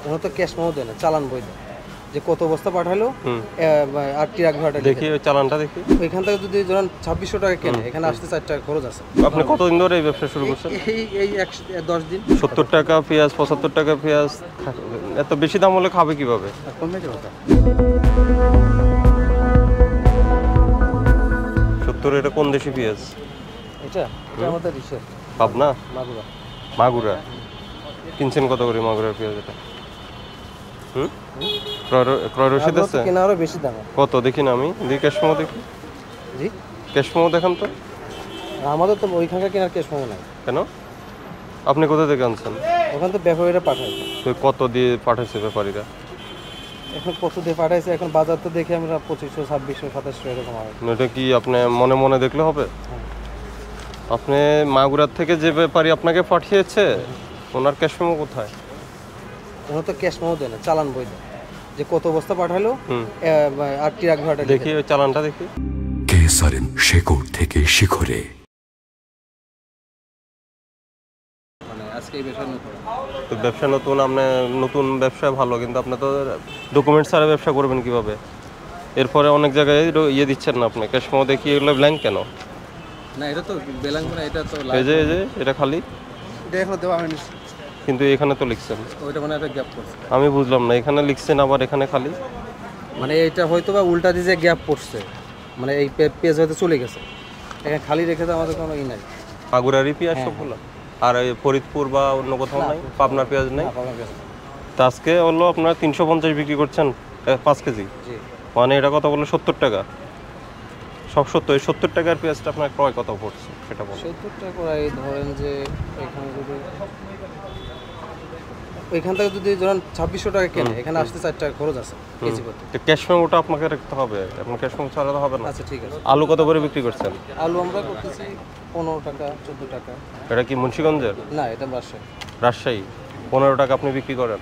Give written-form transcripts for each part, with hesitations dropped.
ওরা তো cash memo দেয় না, চালান বই দেয় যে কত বস্তা পাঠালো আর ট্রাক ভাড়াটা দেখি ওই চালানটা দেখি। ওইখান থেকে যদি ধরেন 2600 টাকা কেনে, এখানে আসতে 4 টাকা খরচ আছে। আপনি কতদিন ধরে এই ব্যবসা শুরু করছেন? এই 10 দিন। 70 টাকা পেঁয়াজ, 75 টাকা পেঁয়াজ, এত বেশি দাম হলে খাবে কিভাবে? কমে যাবে। 70 এটা কোন দেশি পেঁয়াজ? এটা আমাদের রিসেট পাবনা মাগুরা। মাগুরা কিনছেন কত করে মাগুরার পেঁয়াজ এটা? ক্রয় রসিদ আছে? কেনা আরো বেশি দাম। কত দেখি না, আমি দেখি ক্যাশ মেমো দেখি। জি ক্যাশ মেমো দেখান তো। আমাদের তো ওইখানকার কেনার ক্যাশ মেমো নাই। কেন? আপনি কোথা থেকে আনছেন? ওখান তো ব্যাপারীরা পাঠায়। তো কত দিয়ে পাঠাইছে ব্যাপারীরা? এখন কত দিয়ে পাঠাইছে, এখন বাজার তো দেখে আমরা 2500, 2600, 2700 এরকম হবে। এটা কি আপনি মনে মনে দেখলে হবে? আপনি মাগুরার থেকে যে ব্যাপারী আপনাকে পাঠিয়েছে ওনার ক্যাশ মেমো কোথায়? ওরা তো ক্যাশ মেমো দেয় না, চালান বই দেয় যে কত বস্তা পাঠালো আর ট্রাক ভাড়াটা দেখি ওই চালানটা দেখি। কেসারেন শেকড় থেকে শিখরে। মানে আজকে এই বিষয় নতুন তো ব্যবসা নতুন, আপনি নতুন ব্যবসা ভালো, কিন্তু আপনি তো ডকুমেন্ট ছাড়া ব্যবসা করবেন কিভাবে? এরপরে অনেক জায়গায় ইয়ে দিচ্ছেন না আপনি, ক্যাশ মেমো দেখি এগুলো ব্ল্যাঙ্ক কেন? না, এটা তো বেলাং না, এটা তো এই যে এটা খালি, এটা এখনো দেওয়া হয়নি, কিন্তু এখানে তো লিখছেন। ওইটা মানে একটা গ্যাপ পড়ছে। আমি বুঝলাম না, এখানে লিখছেন আবার এখানে খালি। মানে এটা হয়তো বা উল্টা দিয়ে যে গ্যাপ পড়ছে, মানে এই পেজ হয়তো চলে গেছে, এখানে খালি রেখে তো আমাদের কোনো ই নাই। মাগুরারি পেঁয়াজ সবগুলো? আর এই ফরিদপুর বা অন্য কোথাও নাই? পাবনার পেঁয়াজ নেই? তা আজকে হলো আপনার 350 বিক্রি করছেন 5 কেজি, মানে এটা কত বললো? 70 টাকা। সব 70, এই 70 টাকার পেঁয়াজটা আপনার ক্রয় কত পড়ছে সেটা বলুন। 70 টাকা করে ধরেন যে এখানে যদি ওইখান থেকে যদি ধরেন 2600 টাকা কেনে, এখানে আসতে 4 টাকা খরচ আছে কেজি প্রতি। তো ক্যাশ মেমোটা আপনাকে রাখতে হবে, আপনার ক্যাশ মেমো ছাড়া তো হবে না। আচ্ছা ঠিক আছে। আলু কত করে বিক্রি করছেন? আলু আমরা করতেছি 15 টাকা, 14 টাকা। এটা কি মুন্সিগঞ্জের? না, এটা বাসায় রাজশাহী। 15 টাকা আপনি বিক্রি করেন।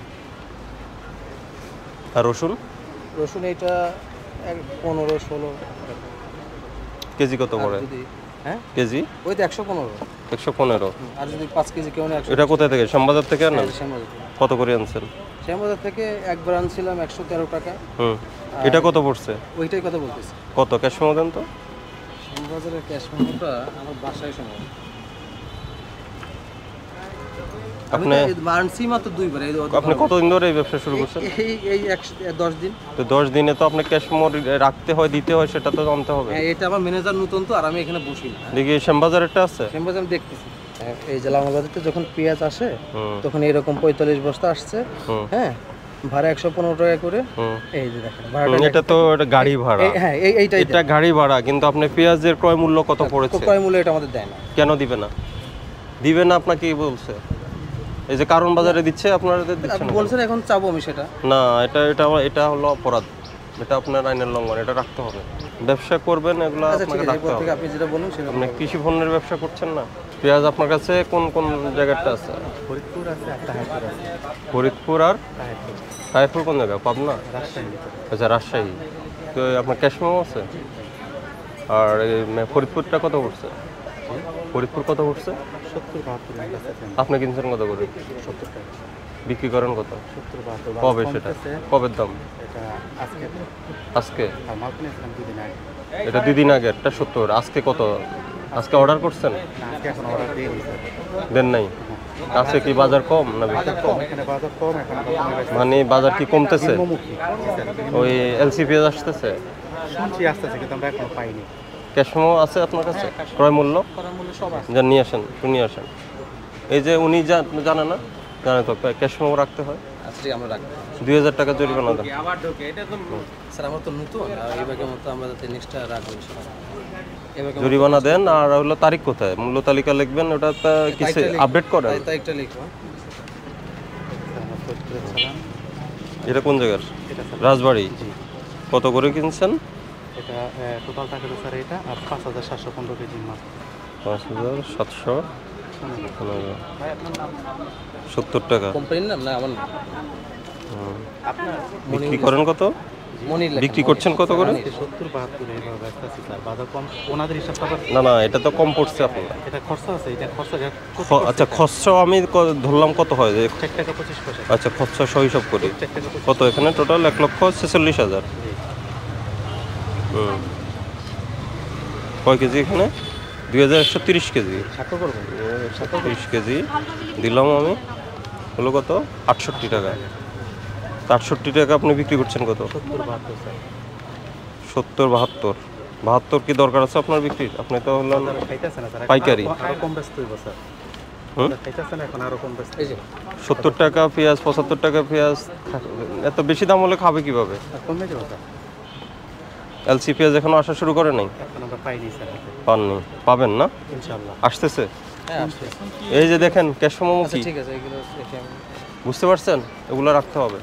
আর রসুন? রসুন এটা 15-16 টাকা কেজি কত পড়ে? হ্যাঁ কেজি ওই তো 115। 115। আর যদি 5 কেজি কেউ নেয়, এটা কোথায় থেকে? শ্যামবাজার থেকে আনেন? শ্যামবাজার। কত করে আনছেন? শ্যামবাজার থেকে একবার আনছিলাম 113 টাকা। এটা কত পড়ছে? ওইটাই কথা বলতেছি। কত ক্যাশ মেমো দেন তো? শ্যামবাজারের ক্যাশ মেমোটা আমার বাসায় সম্ভব। আপনি আনছি মাত্র 2 বার। আপনি কতদিন ধরে এই ব্যবসা শুরু করছেন? এই 10 দিন। তো 10 দিনে তো আপনি ক্যাশ মেমো রাখতে হয়, দিতে হয়, সেটা তো জানতে হবে। হ্যাঁ, এটা আমার ম্যানেজার নতুন তো, আর আমি এখানে বসি না। দেখি শ্যামবাজারেরটা আছে? শ্যামবাজার আমি দেখতেছি। এই যে লামাবাজারতে যখন পেঁয়াজ আসে তখন এরকম 45 বস্তা আসছে। হ্যাঁ, ভাড়া 115 টাকা করে। এই যে দেখেন ভাড়াটা। এটা তো এটা গাড়ি ভাড়া। হ্যাঁ, এইটাই এটা গাড়ি ভাড়া, কিন্তু আপনি পেঁয়াজের ক্রয় মূল্য কত পড়েছে? ক্রয় মূল্য এটা আমাদের দেয় না। কেন দিবে না? দিবে না আপনাকে কি বলছে? এই যে কারণ বাজারে দিচ্ছে, আপনারা দিচ্ছেন। আপনি বলছেন এখন চাবো আমি সেটা? না, এটা হলো অপরাধ, এটা আপনার আইনের লঙ্ঘন, এটা রাখতে হবে। ব্যবসা করবেন এগুলো আপনাকে রাখতে হবে। আপনি যেটা বলুন সেটা। আপনি কৃষি পণ্যের ব্যবসা করছেন না? পেঁয়াজ আপনার কাছে কোন কোন জায়গাটা আছে? ফরিদপুর আছে, তাহিরপুর আছে। ফরিদপুর আর তাহিরপুর কোন জায়গা? পাবনা? রাজশাহী। আচ্ছা, রাজশাহী। তো আপনার ক্যাশ মেমো আছে? আর ফরিদপুরটা কত পড়ছে? ফরিদপুর কত পড়ছে? 70-72 আপনি কিনছেন কত করে? 70 টাকা। বিক্রি করেন কত? 70-72। কবে সেটা? কবের দাম? এটা আজকে। আজকে? আর মাল কিনেছিলাম 2 দিন আগে। এটা 2 দিন আগে, এটা 70। আজকে কত? আজকে অর্ডার করছেন? আজকে এখন অর্ডার দিয়ে দিয়েছে। দেন নাই? আজকে কি বাজার কম না বেশি? বাজার কম, এখানে বাজার কম, এখানে মানে বাজার কি কমতেছে? ওই এলসি পেঁয়াজ আসতেছে? শুনছি আসতেছে, কিন্তু আমরা এখনো পাইনি। ক্যাশ মেমো আছে আপনার কাছে? ক্রয় মূল্য সব আছে। যা নিয়ে আসেন, নিয়ে আসেন। এই যে উনি জানে না, জানে তো ক্যাশ মেমো রাখতে হয়। আচ্ছা ঠিক, আমরা রাখবো। 2000 টাকা জরিমানা দেন। স্যার আমার তো নতুন, এইভাবে মতো আমরা যাতে নেক্সটটা রাখবো। জরিমানা দেন। আর হলো তারিখ কোথায়? মূল্য তালিকা লিখবেন, ওটা তো কিছু আপডেট করেন। তারিখটা লিখবো। এটা কোন জায়গার? রাজবাড়ি। কত করে কিনছেন? এটা টোটাল টাকা তো স্যার এটা আর 5715 কেজি মাল। 5715। 70 টাকা। কোম্পানির নাম না আমার নাম। বিক্রি করেন কত? মনির লেখা, বিক্রি করছেন কত করে? 70-72 এইভাবে ব্যস্ত আছে স্যার। বাজার কম ওনাদের হিসাব আবার না না, এটা তো কম পড়ছে আপনার। এটা খরচা আছে, এটা খরচা আচ্ছা খরচা আমি ধরলাম কত হয় যে 4 টাকা 25 পয়সা। আচ্ছা খরচা সহ হিসাব করি 4 টাকা 25 কত এখানে টোটাল 1,46,000। কয় কেজি এখানে? 2130 কেজি। 30 কেজি দিলাম আমি, হলো কত? 68 টাকা। 68 টাকা আপনি বিক্রি করছেন কত? 70-72 স্যার। 70-72 কি দরকার আছে আপনার বিক্রির? আপনি তো হলেন তারা খাইতেছে না স্যার। পাইকারি। আরো কম ব্যস্ত হইব স্যার। খাইতেছে না, এখন আরো কম ব্যস্ত। এই যে 70 টাকা পেঁয়াজ, 75 টাকা পেঁয়াজ, এত বেশি দাম হলে খাবে কিভাবে? কমে যাবে স্যার। এলসি পেঁয়াজ এখনো আসা শুরু করে নাই? এখন আমরা পাইনি স্যার। পাননি, পাবেন না? ইনশাআল্লাহ আসতেছে। হ্যাঁ আসছে। এই যে দেখেন ক্যাশমোমো আচ্ছা কি ঠিক আছে, এগুলো রেখে আমি বুঝতে পারছেন? এগুলো রাখতে হবে।